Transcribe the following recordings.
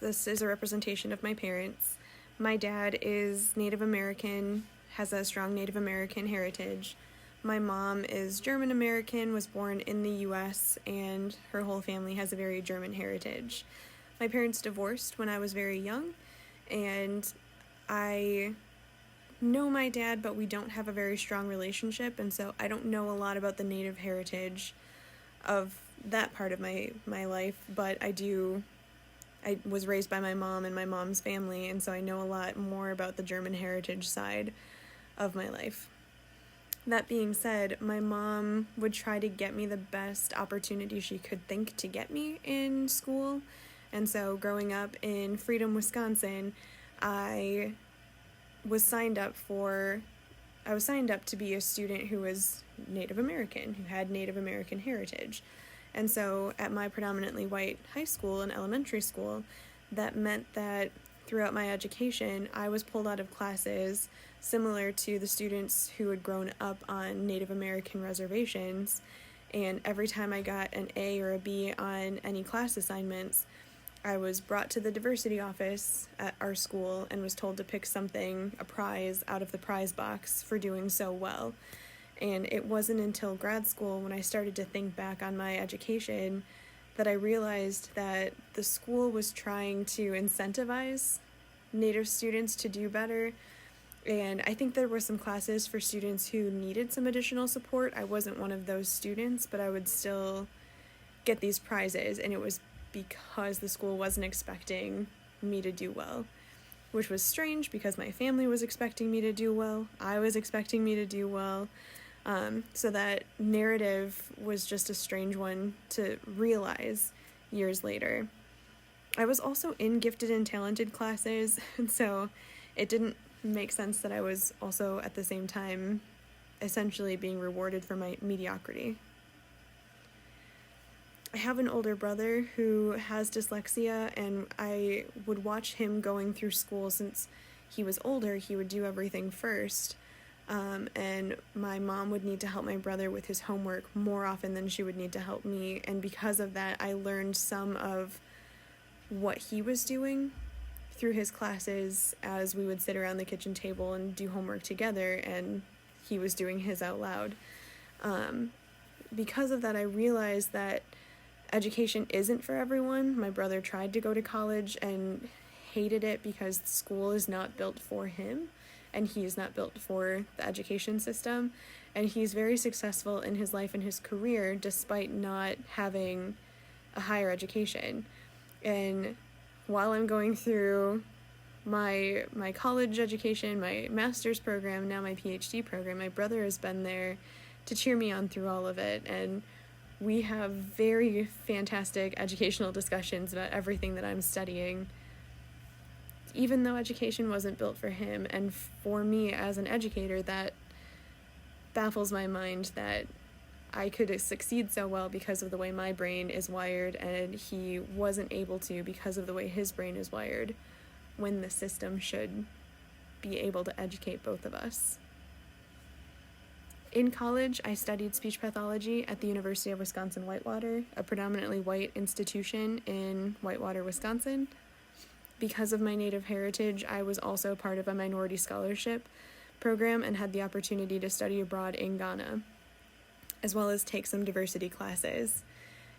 This is a representation of my parents. My dad is Native American, has a strong Native American heritage. My mom is German American, was born in the US, and her whole family has a very German heritage. My parents divorced when I was very young, and I know my dad, but we don't have a very strong relationship, and so I don't know a lot about the Native heritage of that part of my life, but I was raised by my mom and my mom's family, and so I know a lot more about the German heritage side of my life. That being said, my mom would try to get me the best opportunity she could think to get me in school, and so growing up in Freedom, Wisconsin, I was signed up to be a student who was Native American, who had Native American heritage. And so at my predominantly white high school and elementary school, that meant that throughout my education, I was pulled out of classes similar to the students who had grown up on Native American reservations. And every time I got an A or a B on any class assignments, I was brought to the diversity office at our school and was told to pick a prize out of the prize box for doing so well. And it wasn't until grad school, when I started to think back on my education, that I realized that the school was trying to incentivize Native students to do better. And I think there were some classes for students who needed some additional support. I wasn't one of those students, but I would still get these prizes, and it was because the school wasn't expecting me to do well, which was strange because my family was expecting me to do well. I was expecting me to do well. So that narrative was just a strange one to realize years later. I was also in gifted and talented classes, and so it didn't make sense that I was also at the same time essentially being rewarded for my mediocrity. I have an older brother who has dyslexia, and I would watch him going through school. Since he was older, he would do everything first. And my mom would need to help my brother with his homework more often than she would need to help me. And because of that, I learned some of what he was doing through his classes as we would sit around the kitchen table and do homework together, and he was doing his out loud. Because of that, I realized that education isn't for everyone. My brother tried to go to college and hated it because school is not built for him, and he's not built for the education system. And he's very successful in his life and his career despite not having a higher education. And while I'm going through my college education, my master's program, now my PhD program, my brother has been there to cheer me on through all of it. And we have very fantastic educational discussions about everything that I'm studying, even though education wasn't built for him. And for me as an educator, that baffles my mind that I could succeed so well because of the way my brain is wired, and he wasn't able to because of the way his brain is wired, when the system should be able to educate both of us. In college, I studied speech pathology at the University of Wisconsin-Whitewater, a predominantly white institution in Whitewater, Wisconsin. Because of my Native heritage, I was also part of a minority scholarship program and had the opportunity to study abroad in Ghana, as well as take some diversity classes.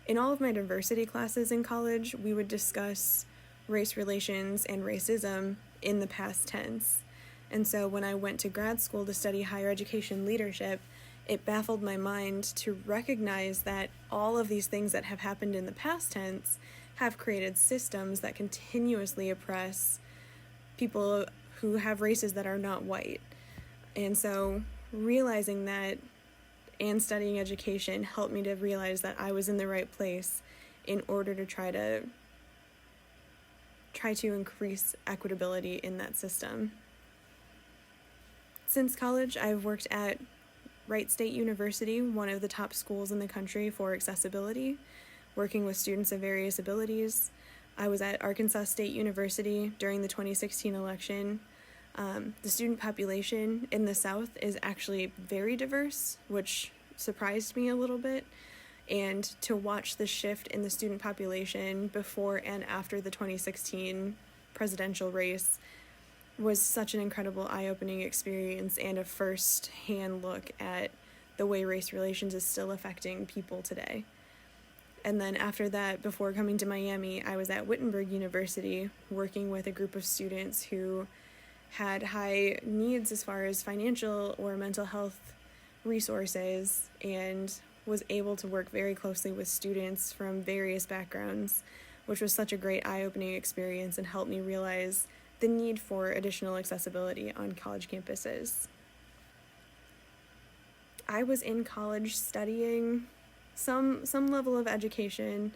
In all of my diversity classes in college, we would discuss race relations and racism in the past tense. And so when I went to grad school to study higher education leadership, it baffled my mind to recognize that all of these things that have happened in the past tense have created systems that continuously oppress people who have races that are not white. And so realizing that and studying education helped me to realize that I was in the right place in order to try to increase equitability in that system. Since college, I've worked at Wright State University, one of the top schools in the country for accessibility, working with students of various abilities. I was at Arkansas State University during the 2016 election. The student population in the South is actually very diverse, which surprised me a little bit. And to watch the shift in the student population before and after the 2016 presidential race was such an incredible eye-opening experience and a first-hand look at the way race relations is still affecting people today. And then after that, before coming to Miami, I was at Wittenberg University working with a group of students who had high needs as far as financial or mental health resources, and was able to work very closely with students from various backgrounds, which was such a great eye-opening experience and helped me realize the need for additional accessibility on college campuses. I was in college studying some level of education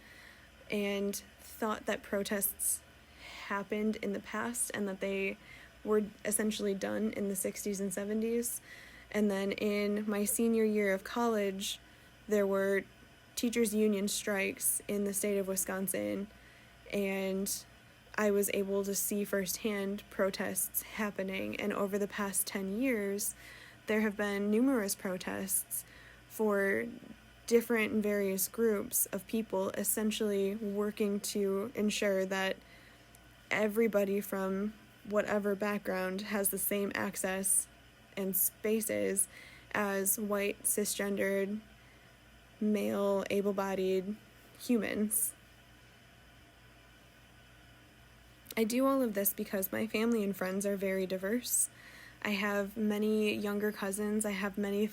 and thought that protests happened in the past and that they were essentially done in the 60s and 70s. And then in my senior year of college, there were teachers' union strikes in the state of Wisconsin, and I was able to see firsthand protests happening. And over the past 10 years, there have been numerous protests for different and various groups of people essentially working to ensure that everybody from whatever background has the same access and spaces as white, cisgendered, male, able-bodied humans. I do all of this because my family and friends are very diverse. I have many younger cousins. I have many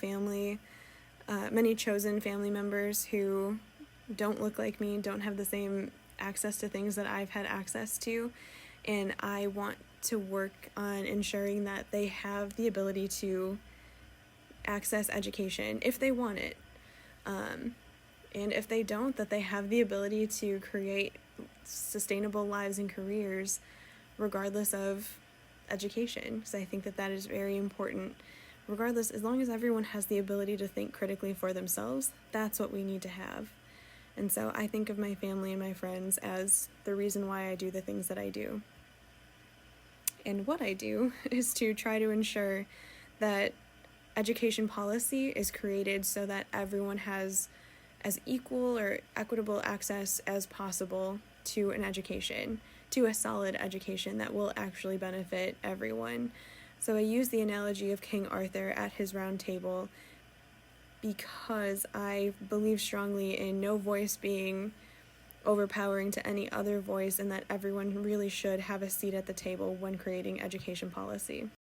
chosen family members who don't look like me, don't have the same access to things that I've had access to, and I want to work on ensuring that they have the ability to access education if they want it. And if they don't, that they have the ability to create sustainable lives and careers regardless of education, because I think that that is very important. Regardless, as long as everyone has the ability to think critically for themselves, that's what we need to have. And so I think of my family and my friends as the reason why I do the things that I do. And what I do is to try to ensure that education policy is created so that everyone has as equal or equitable access as possible to an education, to a solid education that will actually benefit everyone. So I use the analogy of King Arthur at his round table because I believe strongly in no voice being overpowering to any other voice, and that everyone really should have a seat at the table when creating education policy.